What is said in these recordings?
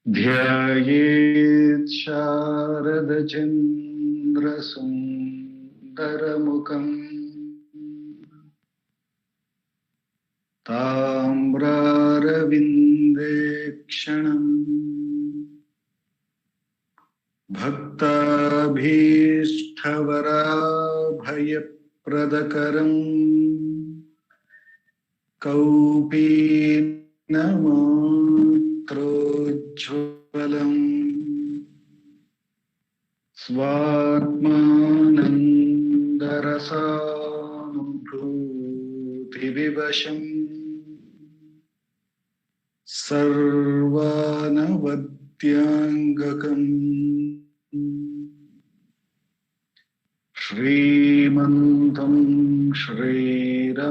ध्यायेत् शारदचन्द्रसुन्दरमुखम् ताम्रारविन्देक्षणम् भक्ताभीष्टवराभयप्रदकरम् कौपीनमात्रोज्ज्वलम् स्वात्मानन्दरसानुभूतिविवशम् सर्वानवद्याङ्गकम् श्रीमन्तं श्रीरमणीश्वरं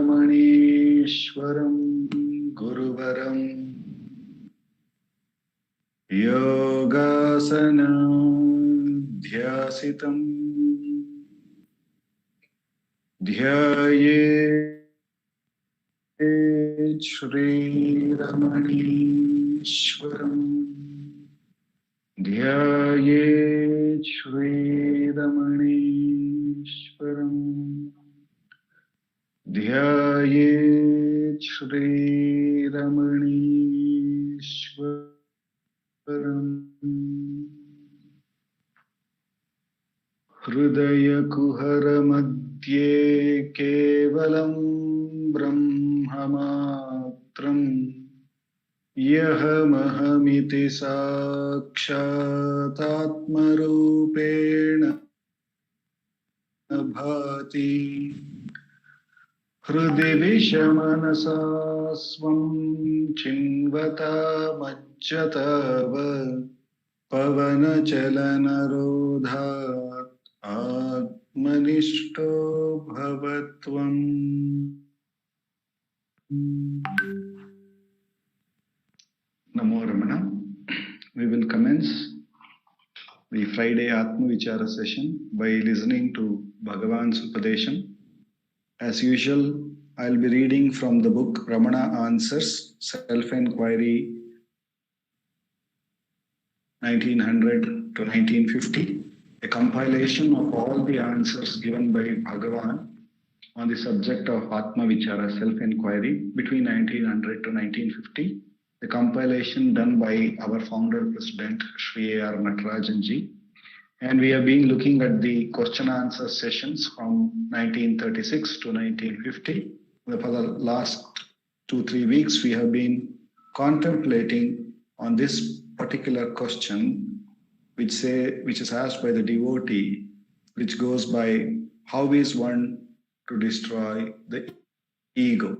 गुरुवरं योगासनाध्यासितं ध्यायेत् श्रीरमणीश्वरम् ध्यायेत् श्रीरमणीश्वरम् ध्यायेत् श्रीरमणीश्वरम् हृदयकुहरमध्ये केवलं ब्रह्ममात्रम् यहमहमिति साक्षातात्मरूपेण भाति हृदि विषमनसा स्वं चिन्वतामच्युताव पवनचलनरोधात् आत्मनिष्ठो भवत्वम्. Namo Ramana. We will commence the Friday Atma Vichara session by listening to Bhagavan's Upadesham. As usual, I'll be reading from the book Ramana Answers, Self-Enquiry 1900 to 1950, a compilation of all the answers given by Bhagavan on the subject of Atma Vichara, self-enquiry, between 1900 to 1950. The compilation done by our founder president Sri A.R. Natarajanji, and we have been looking at the question answer sessions from 1936 to 1950. For the last 2-3 weeks we have been contemplating on this particular question which is asked by the devotee, which goes by, how is one to destroy the ego?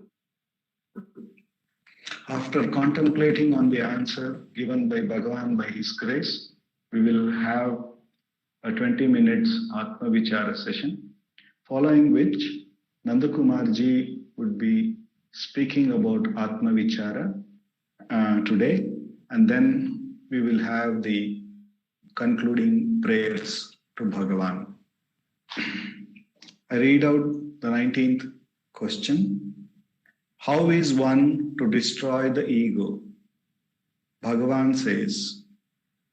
After contemplating on the answer given by Bhagavan by his grace, we will have a 20 minutes Atma Vichara session, following which Nandakumarji would be speaking about Atma Vichara today, and then we will have the concluding prayers to Bhagavan. I read out the 19th question. How is one to destroy the ego? Bhagavan says,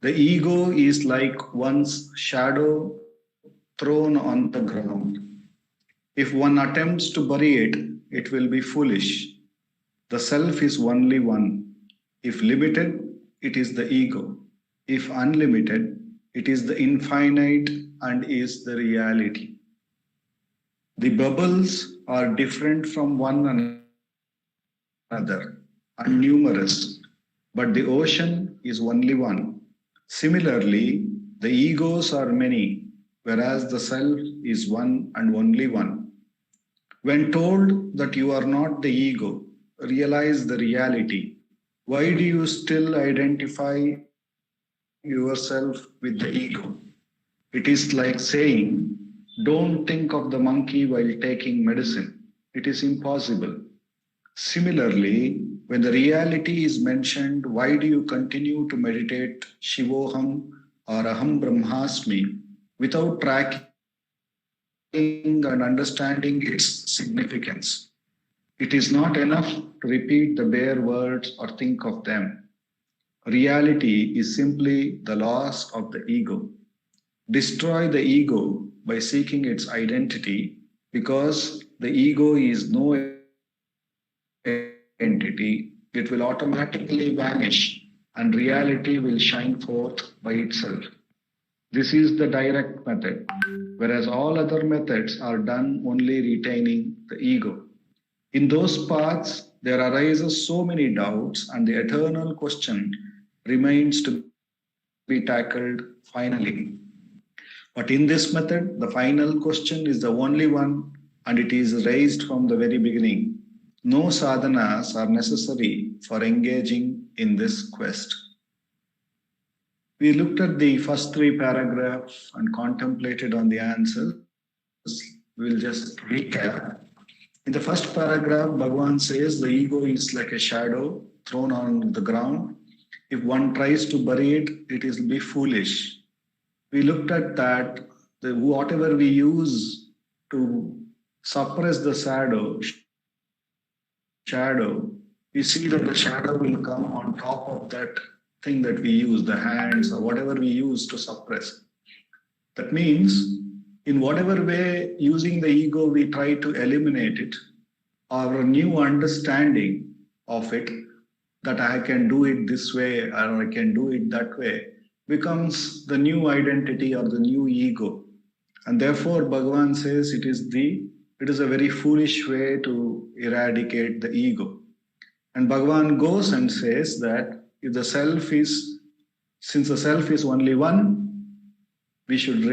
the ego is like one's shadow thrown on the ground. If one attempts to bury it, it will be foolish. The self is only one. If limited, it is the ego. If unlimited, it is the infinite and is the reality. The bubbles are different from one another and numerous, but the ocean is only one. Similarly, the egos are many, whereas the self is one and only one. When told that you are not the ego, realize the reality. Why do you still identify yourself with the ego? It is like saying, don't think of the monkey while taking medicine. It is impossible. Similarly, when the reality is mentioned, why do you continue to meditate Shivoham or Aham Brahmasmi without tracking and understanding its significance? It is not enough to repeat the bare words or think of them. Reality is simply the loss of the ego. Destroy the ego by seeking its identity, because the ego is no entity. It will automatically vanish and reality will shine forth by itself. This is the direct method, whereas all other methods are done only retaining the ego. In those paths, there arises so many doubts, and the eternal question remains to be tackled finally. But in this method, the final question is the only one, and it is raised from the very beginning. No sadhanas are necessary for engaging in this quest. We looked at the first three paragraphs and contemplated on the answers. We'll just recap. In the first paragraph, Bhagavan says the ego is like a shadow thrown on the ground. If one tries to bury it, it will be foolish. We looked at that, whatever we use to suppress the shadow, we see that the shadow will come on top of that thing that we use, the hands or whatever we use to suppress. That means, in whatever way using the ego we try to eliminate it, our new understanding of it, that I can do it this way or I can do it that way, becomes the new identity or the new ego. And therefore, Bhagavan says it is a very foolish way to eradicate the ego. And Bhagavan goes and says that if since the self is only one, we should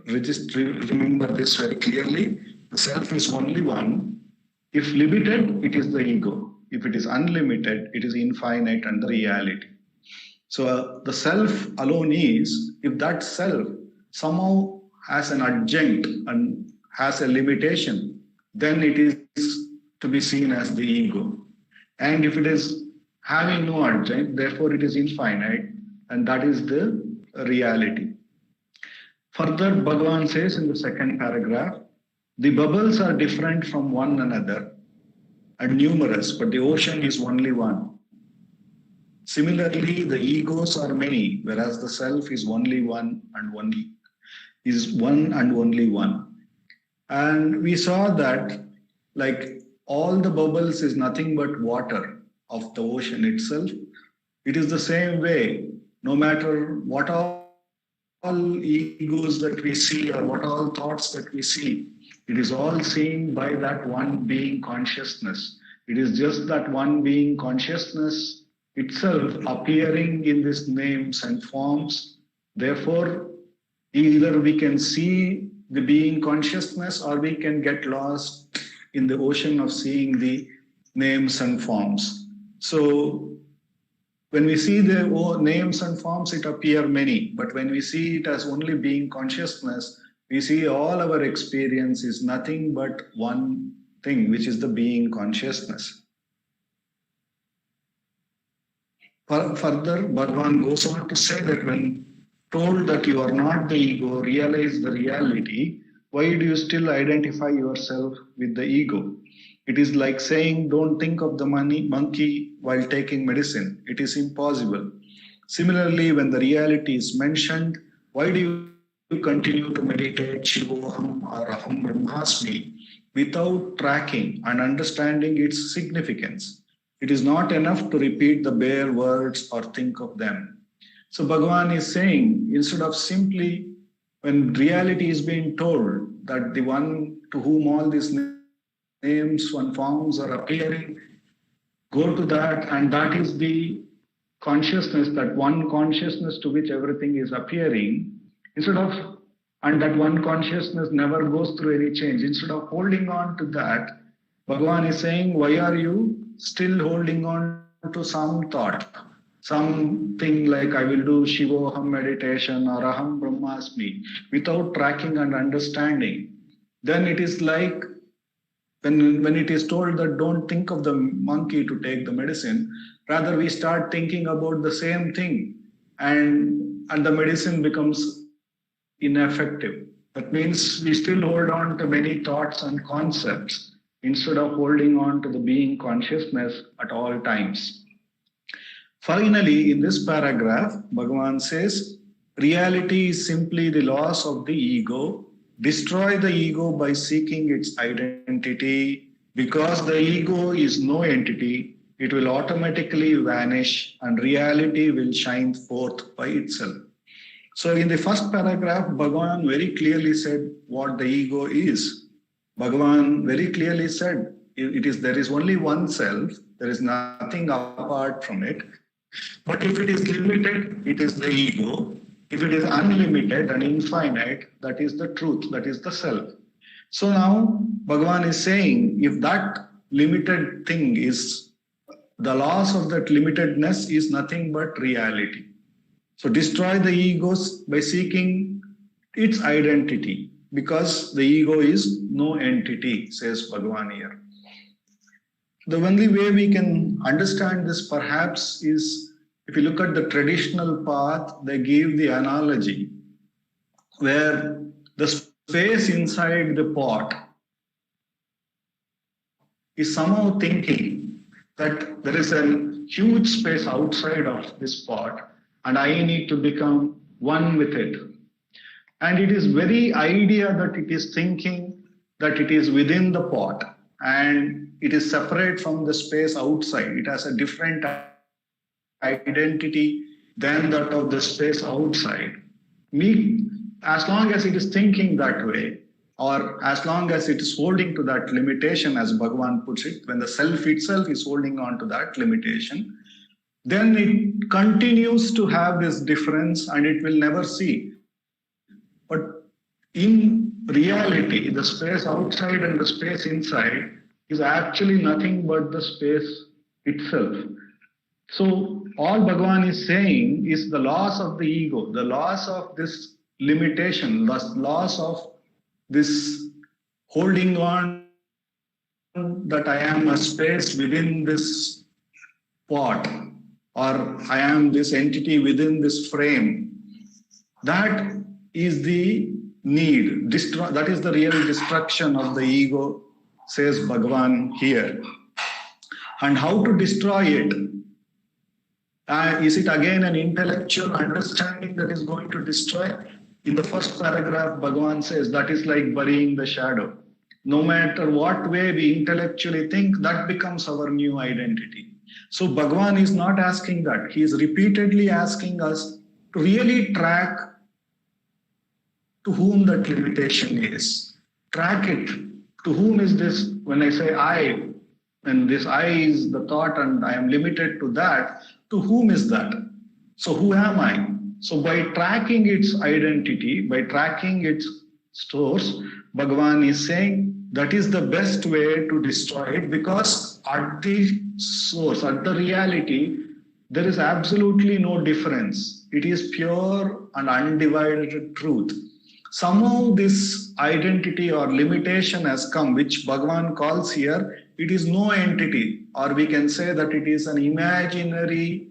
remember this very clearly. The self is only one. If limited, it is the ego. If it is unlimited, it is infinite and the reality. So the self alone is, if that self somehow has an adjunct and has a limitation, then it is to be seen as the ego. And if it is having no adjunct, therefore it is infinite, and that is the reality. Further, Bhagavan says in the second paragraph, the bubbles are different from one another and numerous, but the ocean is only one. Similarly, the egos are many, whereas the self is only one and only one. And we saw that, like, all the bubbles is nothing but water of the ocean itself. It is the same way, no matter what all egos that we see or what all thoughts that we see, it is all seen by that one being consciousness. It is just that one being consciousness itself appearing in these names and forms. Therefore, either we can see the being consciousness or we can get lost in the ocean of seeing the names and forms. So when we see the names and forms, it appear many. But when we see it as only being consciousness, we see all our experience is nothing but one thing, which is the being consciousness. Further, Bhagavan goes on to say that when told that you are not the ego, realize the reality, why do you still identify yourself with the ego? It is like saying, don't think of the monkey while taking medicine. It is impossible. Similarly, when the reality is mentioned, why do you continue to meditate Shivoham or Aham Brahmasmi without tracking and understanding its significance? It is not enough to repeat the bare words or think of them. So Bhagavan is saying, instead of simply, when reality is being told that the one to whom all these names and forms are appearing, go to that, and that is the consciousness, that one consciousness to which everything is appearing, and that one consciousness never goes through any change. Instead of holding on to that, Bhagavan is saying, why are you still holding on to some thought? Something like I will do Shivoham meditation or Aham Brahmasmi without tracking and understanding. Then it is like when it is told that don't think of the monkey to take the medicine, rather we start thinking about the same thing, and the medicine becomes ineffective. That means we still hold on to many thoughts and concepts instead of holding on to the being consciousness at all times. Finally, in this paragraph, Bhagavan says, reality is simply the loss of the ego. Destroy the ego by seeking its identity. Because the ego is no entity, it will automatically vanish and reality will shine forth by itself. So in the first paragraph, Bhagavan very clearly said what the ego is. Bhagavan very clearly said there is only one self, there is nothing apart from it. But if it is limited, it is the ego. If it is unlimited and infinite, that is the truth, that is the self. So now Bhagavan is saying, if that limited thing is, the loss of that limitedness is nothing but reality. So destroy the egos by seeking its identity, because the ego is no entity, says Bhagavan here. The only way we can understand this perhaps is, if you look at the traditional path, they give the analogy where the space inside the pot is somehow thinking that there is a huge space outside of this pot and I need to become one with it. And it is very idea that it is thinking that it is within the pot and it is separate from the space outside. It has a different identity than that of the space outside. As long as it is thinking that way, or as long as it is holding to that limitation, as Bhagavan puts it, when the self itself is holding on to that limitation, then it continues to have this difference and it will never see. But in reality, the space outside and the space inside is actually nothing but the space itself. So all Bhagavan is saying is the loss of the ego, the loss of this limitation, the loss of this holding on that I am a space within this pot, or I am this entity within this frame. That is the need. That is the real destruction of the ego, says Bhagavan here. And how to destroy it? Is it again an intellectual understanding that is going to destroy? In the first paragraph, Bhagavan says that is like burying the shadow. No matter what way we intellectually think, that becomes our new identity. So Bhagavan is not asking that. He is repeatedly asking us to really track to whom that limitation is. Track it. To whom is this? When I say I, and this I is the thought and I am limited to that, to whom is that? So who am I? So by tracking its identity, by tracking its source, Bhagavan is saying that is the best way to destroy it, because at the source, at the reality, there is absolutely no difference. It is pure and undivided truth. Somehow this identity or limitation has come, which Bhagavan calls here, it is no entity, or we can say that it is an imaginary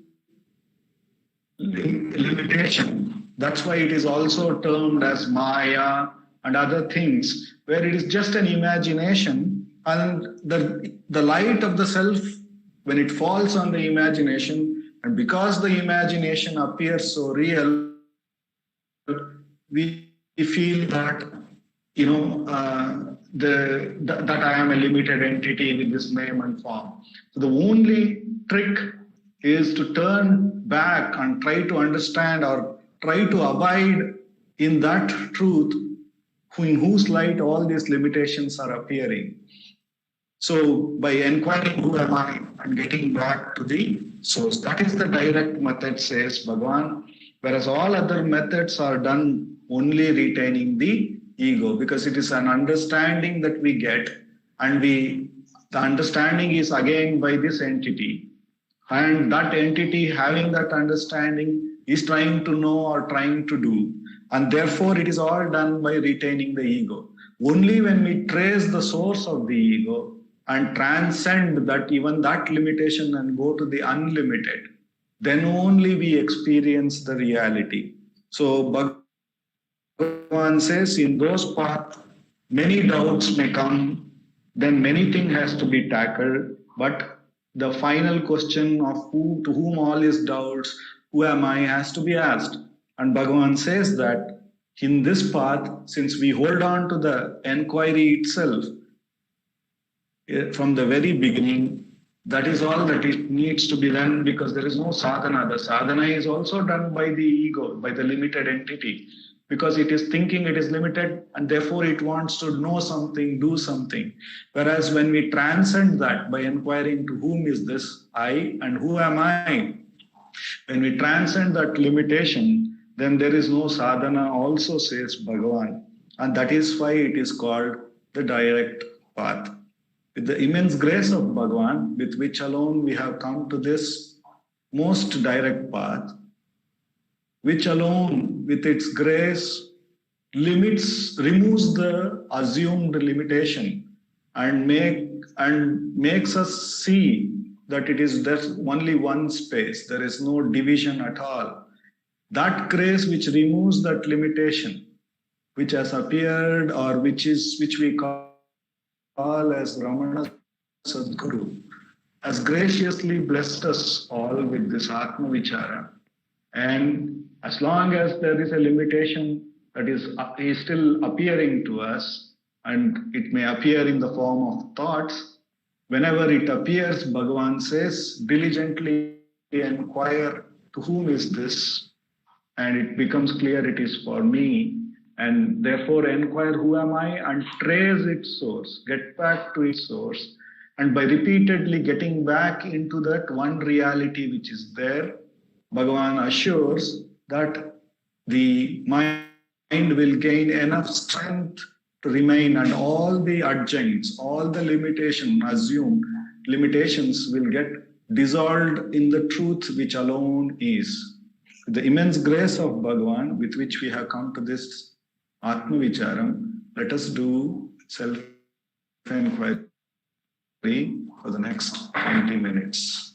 limitation. That's why it is also termed as Maya and other things, where it is just an imagination, and the light of the self, when it falls on the imagination, and because the imagination appears so real, we feel that that I am a limited entity with this name and form. So the only trick is to turn back and try to understand or try to abide in that truth in whose light all these limitations are appearing. So by inquiring who am I and getting back to the source, that is the direct method, says Bhagavan, whereas all other methods are done only retaining the ego, because it is an understanding that we get, and the understanding is again by this entity. And that entity having that understanding is trying to know or trying to do. And therefore, it is all done by retaining the ego. Only when we trace the source of the ego and transcend that, even that limitation, and go to the unlimited, then only we experience the reality. So Bhagavan says, in those paths, many doubts may come, then many things has to be tackled. But the final question of who to whom all is doubts, who am I, has to be asked. And Bhagavan says that in this path, since we hold on to the enquiry itself, from the very beginning, that is all that it needs to be done, because there is no sadhana. The sadhana is also done by the ego, by the limited entity, because it is thinking it is limited and therefore it wants to know something, do something. Whereas when we transcend that by inquiring to whom is this I and who am I, when we transcend that limitation, then there is no sadhana, also says Bhagavan. And that is why it is called the direct path. With the immense grace of Bhagavan, with which alone we have come to this most direct path, which alone, with its grace, removes the assumed limitation and makes us see that it is there's only one space, there is no division at all. That grace which removes that limitation, which has appeared, or which we call as Ramana Sadguru, has graciously blessed us all with this Atma Vichara. And as long as there is a limitation that is still appearing to us, and it may appear in the form of thoughts, whenever it appears, Bhagavan says, diligently inquire to whom is this, and it becomes clear it is for me. And therefore, inquire who am I and trace its source, get back to its source. And by repeatedly getting back into that one reality which is there, Bhagavan assures that the mind will gain enough strength to remain, and all the adjuncts, all the assumed limitations will get dissolved in the truth which alone is. The immense grace of Bhagavan with which we have come to this Atma Vicharam, let us do self-inquiry for the next 20 minutes.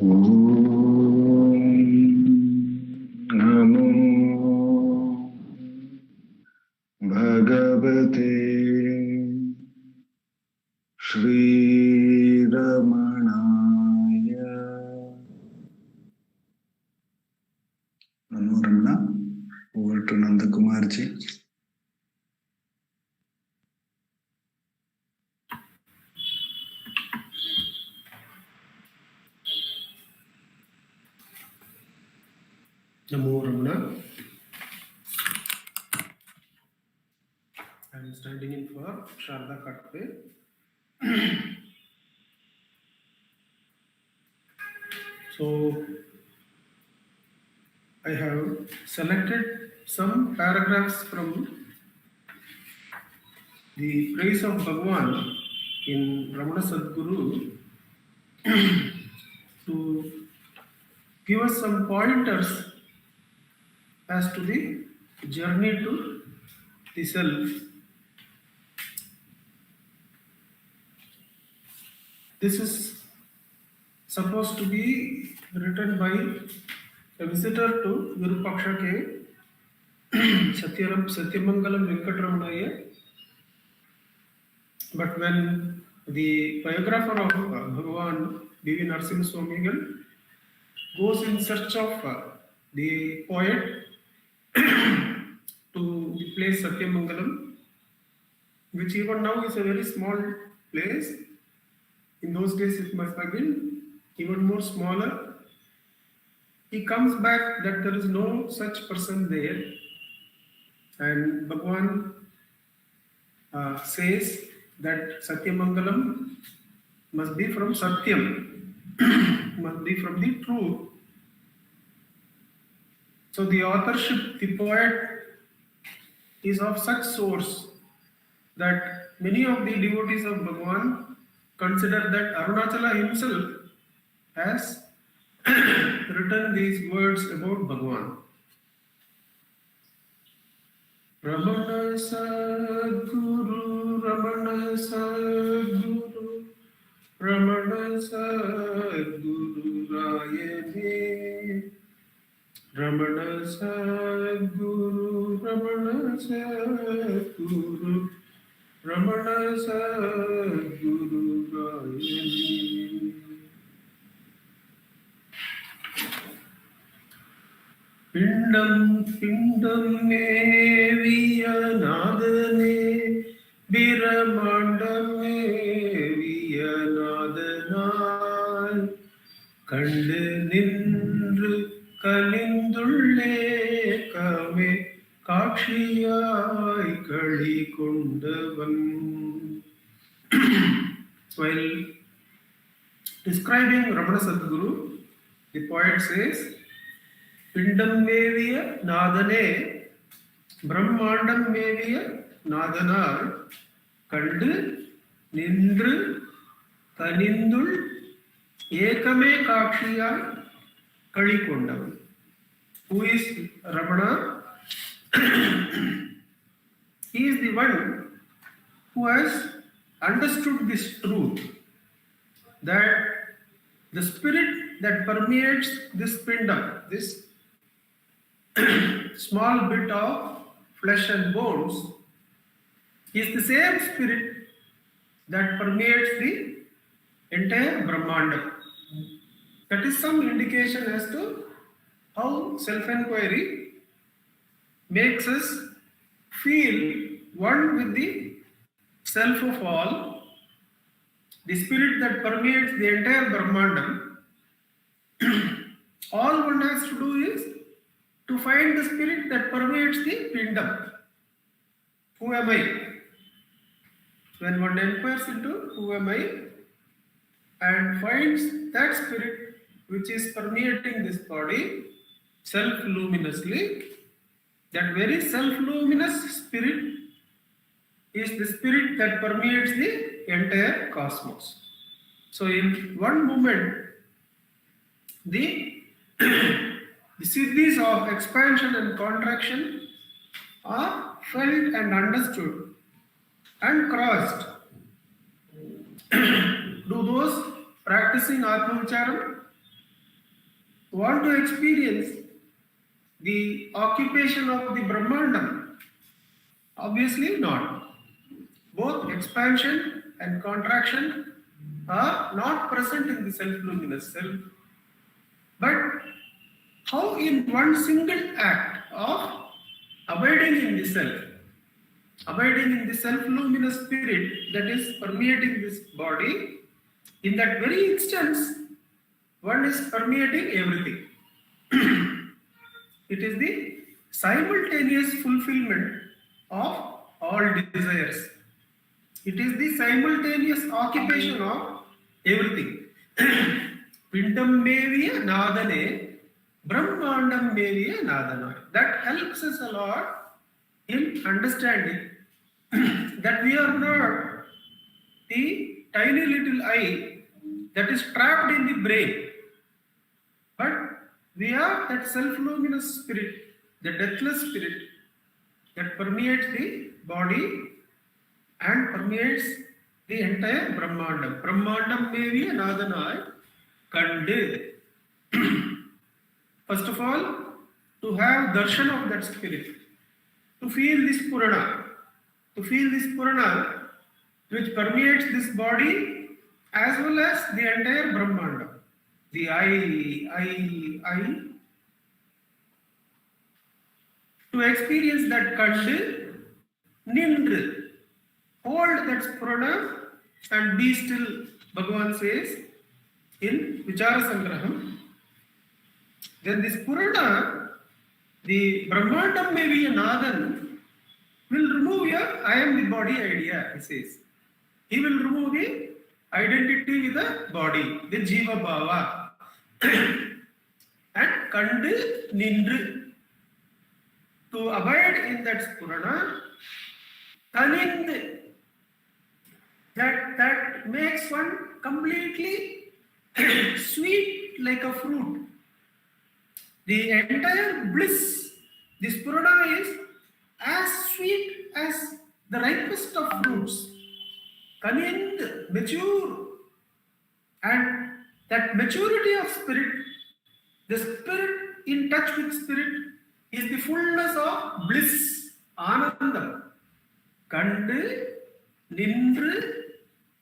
Namo Bhagavate Shri Ramanaya. Namo Ramana. Over to Nandakumarji. Namo Ramana. I am standing in for Sharda Katpe. So I have selected some paragraphs from the praise of Bhagavan in Ramana Sadguru to give us some pointers as to the journey to the self. This is supposed to be written by a visitor to Virupaksha K. Satyamangalam Venkataramanaya. But when the biographer of Bhagavan, B.V. Narasimha Swamigal, goes in search of the poet to the place Satyamangalam, which even now is a very small place. In those days it must have been even more smaller. He comes back that there is no such person there. And Bhagavan says that Satyamangalam must be from Satyam, must be from the truth. So the authorship, the poet, is of such source that many of the devotees of Bhagavan consider that Arunachala himself has written these words about Bhagavan. Ramana Sadguru, Ramana Sadguru, Ramana Sadguru Rayane, Ramana Sadguru, Ramana Sadguru, Ramana Sadguru Rayane. Pindam meviya nadane, biramandam meviya nadanal, kandu nindru kalindulle kame kakshiyai kali kondavan. While describing Ramana Sadguru, the poet says, Pindam meviya nadane, Brahmandam meviya nadanar, Kandu nindru kanindul ekame kakshiya kalikondavan. Who is Ramana? He is the one who has understood this truth, that the spirit that permeates this pindam, this small bit of flesh and bones, is the same spirit that permeates the entire Brahmanda. That is some indication as to how self-inquiry makes us feel one with the self of all, the spirit that permeates the entire Brahmanda. All one has to do is to find the spirit that permeates the pindam. Who am I? When one inquires into who am I and finds that spirit which is permeating this body self-luminously, that very self-luminous spirit is the spirit that permeates the entire cosmos. So in one moment, the siddhis of expansion and contraction are felt and understood and crossed. Do those practicing Atma Vicharam want to experience the occupation of the Brahmandam? Obviously not. Both expansion and contraction are not present in the self-luminous self. But how in one single act of abiding in the self, abiding in the self-luminous spirit that is permeating this body, in that very instance, one is permeating everything. It is the simultaneous fulfillment of all desires. It is the simultaneous occupation of everything. Pindam meviya nadane, Brahmandam meviya nadana. That helps us a lot in understanding that we are not the tiny little eye that is trapped in the brain, but we are that self-luminous spirit, the deathless spirit that permeates the body and permeates the entire Brahmandam. Brahmandam meviya nadanai kandu. First of all, to have darshan of that spirit, to feel this Purana, which permeates this body as well as the entire Brahmanda. The I. To experience that Kandu, Nindru, hold that Purana and be still, Bhagavan says in Vichara Sangraham. Then this Purana, the Brahmandam may be a Nadan, will remove your I am the body idea, he says. He will remove the identity with the body, the Jiva Bhava. And Kandu Nindru. To abide in that Purana, Tanind, that makes one completely sweet like a fruit. The entire bliss, this Purana is as sweet as the ripest of fruits. Kanind, mature. And that maturity of spirit, the spirit in touch with spirit, is the fullness of bliss, Anandam. Kandu, Nindru,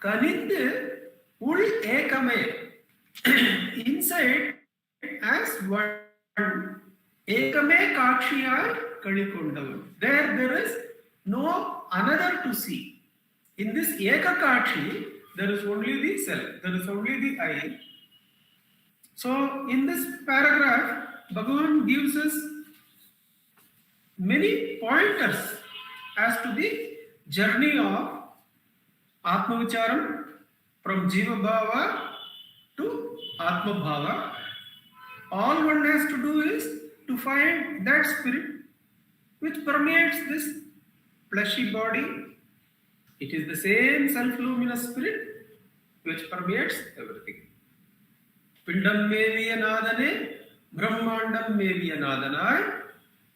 Kanindu, Ul Ekame. Inside as one. Ekame Kakshiyai Kalikundavan. There is no another to see. In this Eka Kakshi, there is only the self, there is only the I. So, in this paragraph, Bhagavan gives us many pointers as to the journey of Atma Vicharam from Jiva Bhava to Atma Bhava. All one has to do is to find that spirit which permeates this fleshy body. It is the same self-luminous spirit which permeates everything. Pindam meviya nadane, Brahmandam meviya nadanai,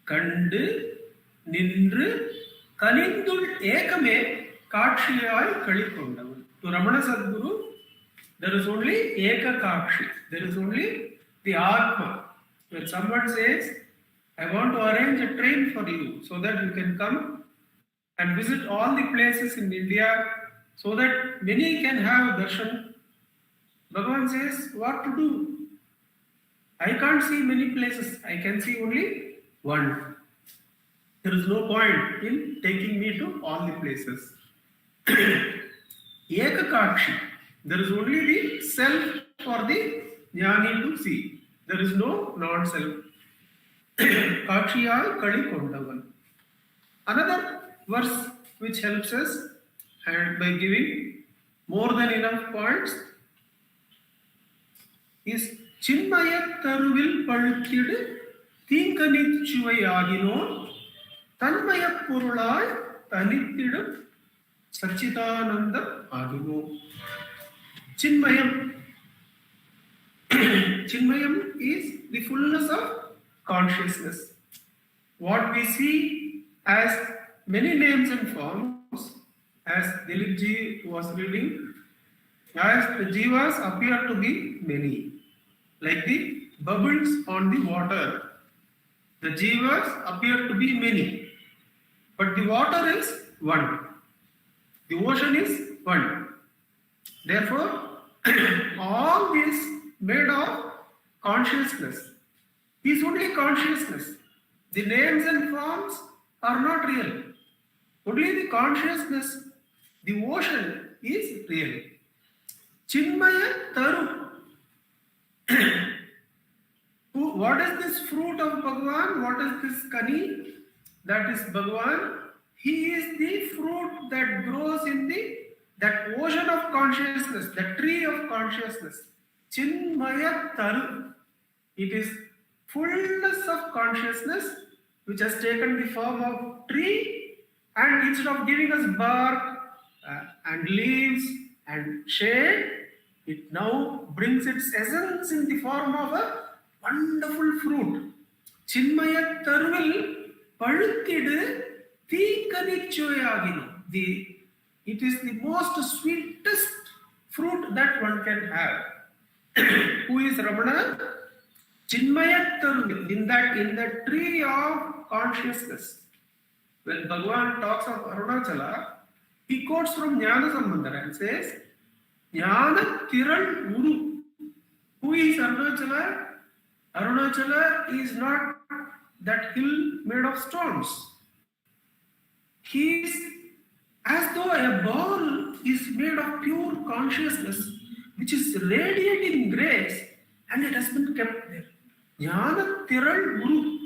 Kandu, Nindru, Kanindul Ekame, Kakshiyai Kalikundavan. To Ramana Sadguru, there is only Eka Kakshi. There is only the Atma. When someone says, I want to arrange a train for you so that you can come and visit all the places in India so that many can have darshan, Bhagavan says, what to do? I can't see many places. I can see only one. There is no point in taking me to all the places. Ekakakshi. There is only the self for the jnani to see. There is no non-self. Kakshiyai Kali Kondavan. Another verse which helps us and by giving more than enough points is Chinmaya Taruvil Paluthidu Thinkanitchuvai Agino Tanmaya Purulai Tanithidum Sachidananda Agino. Chinmayam. Chinmayam is the fullness of consciousness. What we see as many names and forms, as Dileep ji was reading, as the jivas appear to be many. like the bubbles on the water. The jivas appear to be many, but the water is one. The ocean is one. Therefore, all this made of consciousness is only consciousness. The names and forms are not real. Only the consciousness, the ocean, is real. Chinmaya Taru. What is this fruit of Bhagavan? What is this kani? That is Bhagavan. He is the fruit that grows in that ocean of consciousness, the tree of consciousness. Chinmaya Taru. It is fullness of consciousness which has taken the form of tree, and instead of giving us bark and leaves and shade, it now brings its essence in the form of a wonderful fruit. Chinmaya Taruvil Paluttidu Theekanichoyagino. It is the most sweetest fruit that one can have. Who is Ramana? Chinmaya Taruvil, in that tree of consciousness. When Bhagavan talks of Arunachala, he quotes from Jnana Sambandhara and says, Jnana Tiral Uru. Who is Arunachala? Arunachala is not that hill made of stones. He is as though a ball is made of pure consciousness, which is radiating grace, and it has been kept there. Jnana Tiral Uru.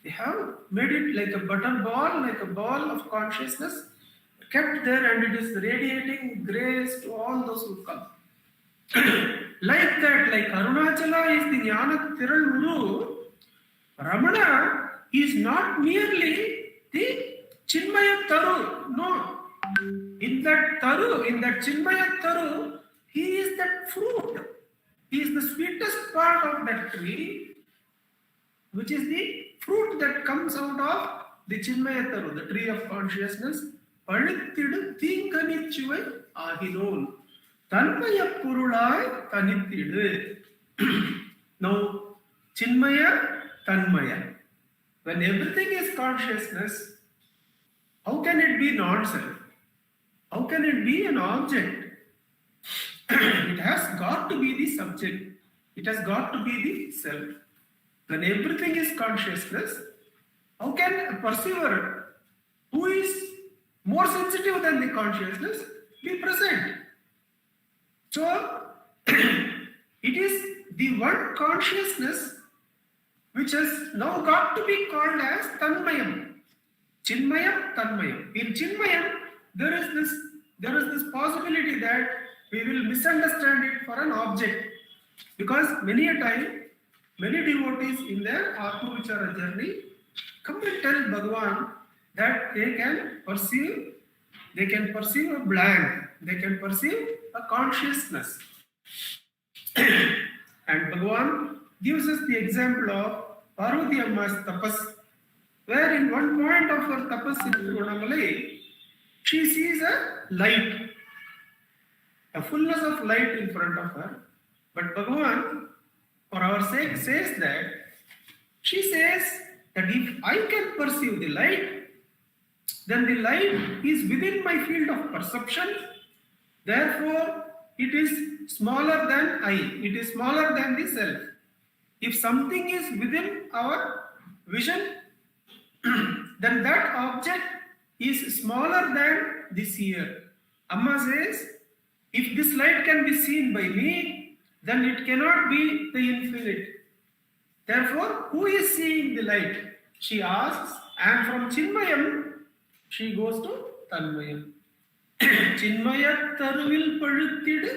They have made it like a butter ball, like a ball of consciousness, kept there, and it is radiating grace to all those who come. Like that, like Arunachala is the Jnana Tiral Uru, Ramana is not merely the Chinmaya Taru. No. In that Chinmaya Taru, he is that fruit. He is the sweetest part of that tree, which is the fruit that comes out of the Chinmaya Taru, the tree of consciousness. Palittidu Theekanichuvai Ahinol. Tanmaya Purulai Tanittidu. Now, Chinmaya, Tanmaya. When everything is consciousness, how can it be non-self? How can it be an object? It has got to be the subject. It has got to be the self. When everything is consciousness, how can a perceiver who is more sensitive than the consciousness be present? So, it is the one consciousness which has now got to be called as Tanmayam. Chinmayam, Tanmayam. In Chinmayam, there is this possibility that we will misunderstand it for an object. Because many a time, many devotees in their Atma Vichara journey come and tell Bhagavan that they can perceive a blank, they can perceive a consciousness. And Bhagavan gives us the example of Parvati Amma's tapas, where in one point of her tapas in Tiruvannamalai, she sees a light, a fullness of light in front of her. But Bhagavan, for our sake, says that she says that if I can perceive the light, then the light is within my field of perception. Therefore, it is smaller than I. It is smaller than the self. If something is within our vision, then that object is smaller than the seer. Amma says, if this light can be seen by me, then it cannot be the infinite. Therefore, who is seeing the light? She asks, and from Chinmayam, she goes to Tanmayam. Chinmaya Taruvil Paluttidu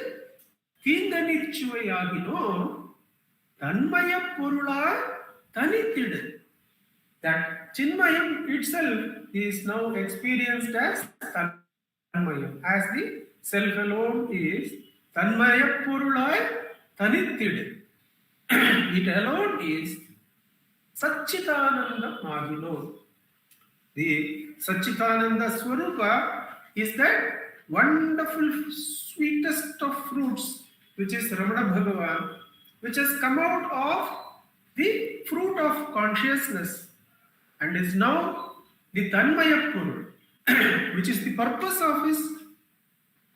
Theekanichuvayagino Tanmaya Purula Tanittidu. That Chinmayam itself is now experienced as Tanmayam, as the self alone is Tanmaya Purula Tanittidu. It alone is Satchitananda Magino. The Satchitananda Swarupa is that wonderful sweetest of fruits, which is Ramana Bhagavan, which has come out of the fruit of consciousness and is now the Tanmaya Purul, which is the purpose of his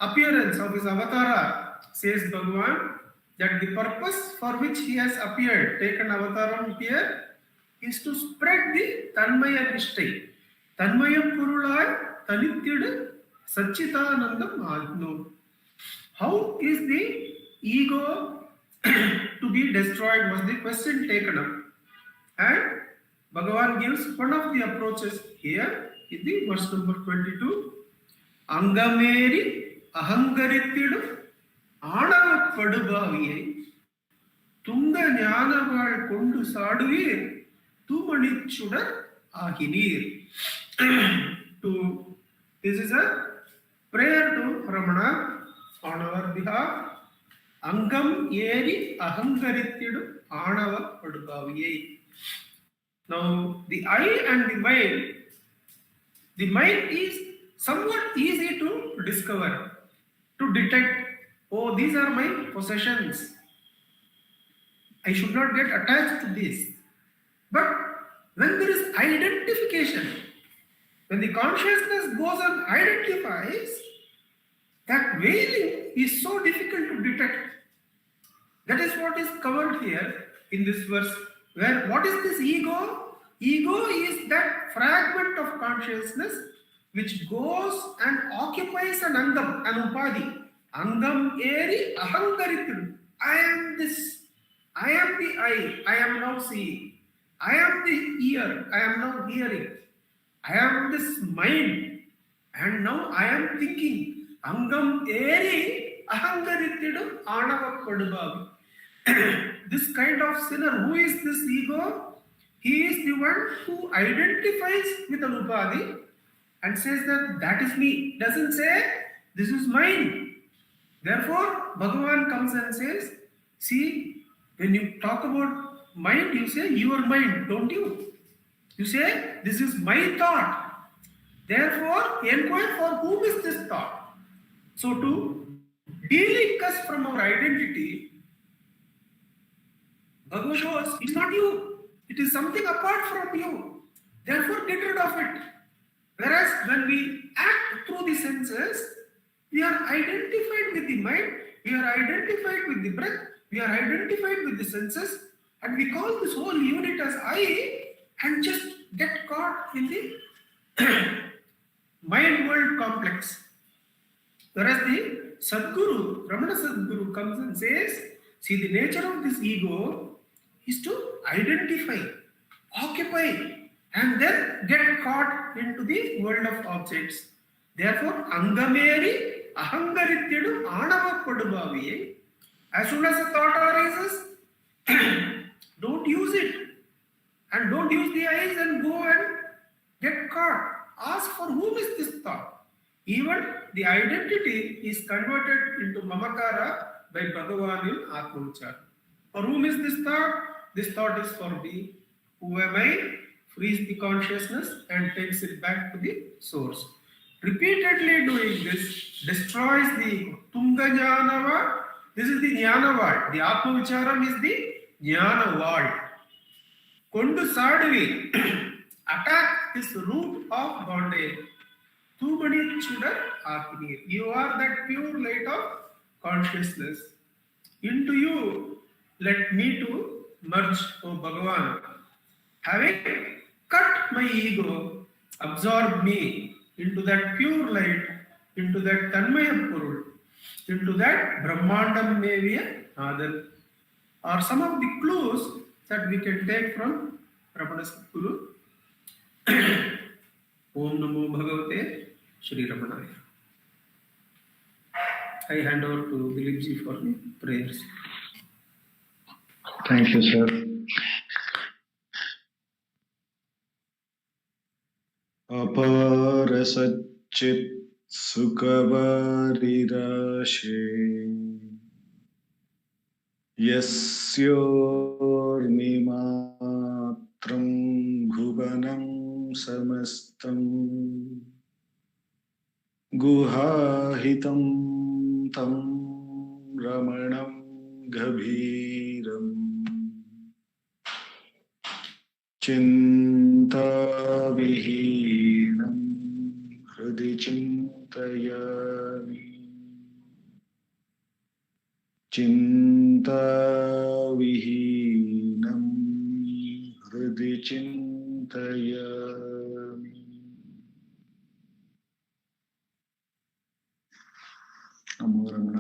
appearance, of his avatara, says Bhagavan, that the purpose for which he has appeared, taken avataram here, is to spread the Tanmaya Nishtai. Tanmaya Purulai Tanityidu Satchitanandam Agnu. How is the ego to be destroyed was the question taken up. And Bhagavan gives one of the approaches here in the verse number 22. Angameri ahangarithidu Anava Padubaviyai Tunga Jnanaval Kondu Saduvir Tumanichudar Ahinir. This is a prayer to Ramana on our behalf. Angam Yeri Ahangarithidu Anava Padubaviyai. Now, the I and the mind is somewhat easy to discover, to detect. Oh, these are my possessions. I should not get attached to this. But when there is identification, when the consciousness goes and identifies, that veiling is so difficult to detect. That is what is covered here in this verse. Where what is this ego? Ego is that fragment of consciousness which goes and occupies an angam, an upadi. Angam eri ahangarithidu. I am this. I am the I am now seeing. I am the ear. I am now hearing. I am this mind. And now I am thinking. Angam eri ahangarithidu anava padubavi. This kind of sinner, who is this ego? He is the one who identifies with an upadi and says that is me. Doesn't say this is mine. Therefore, Bhagavan comes and says, see, when you talk about mind, you say your mind, don't you? You say this is my thought. Therefore, inquire for whom is this thought. So to de-link us from our identity, Bhagavan shows it's not you. It is something apart from you. Therefore, get rid of it. Whereas when we act through the senses, we are identified with the mind, we are identified with the breath, we are identified with the senses, and we call this whole unit as I and just get caught in the mind world complex. Whereas the Sadguru, Ramana Sadguru comes and says, see, the nature of this ego is to identify, occupy, and then get caught into the world of objects. Therefore, Angameri Ahangarithidu Anava Padubaviye. As soon as a thought arises, don't use it. And don't use the eyes and go and get caught. Ask for whom is this thought. Even the identity is converted into Mamakara by Bhagavan in Atmavachara. For whom is this thought? This thought is for me. Who am I? Frees the consciousness and takes it back to the source. Repeatedly doing this destroys the ego. Tunga Jnanava. This is the Jnana wall. The Atmavicharam is the Jnana wall. Kondu Sadavi. Attack this root of bondage. Tumani Chudar Akinir. You are that pure light of consciousness. Into you, let me to merge, O Bhagavan. Having cut my ego, absorb me into that pure light, into that Tanmaya Purul, into that Brahmandam Mevya Adar, are some of the clues that we can take from Ramana Sadguru. Om Namo Bhagavate Shri Ramanaya. I hand over to Dileep ji for the prayers. Thank you, sir. Apara Satchit Sukhavarirashe Yasyormimatram Bhuvanam Samastam Guhahitam Tam Ramanam Gabhiram चिन्ताविहीनं हृदि चिन्तयामि चिन्ताविहीनं हृदि चिन्तयामि नमो रमण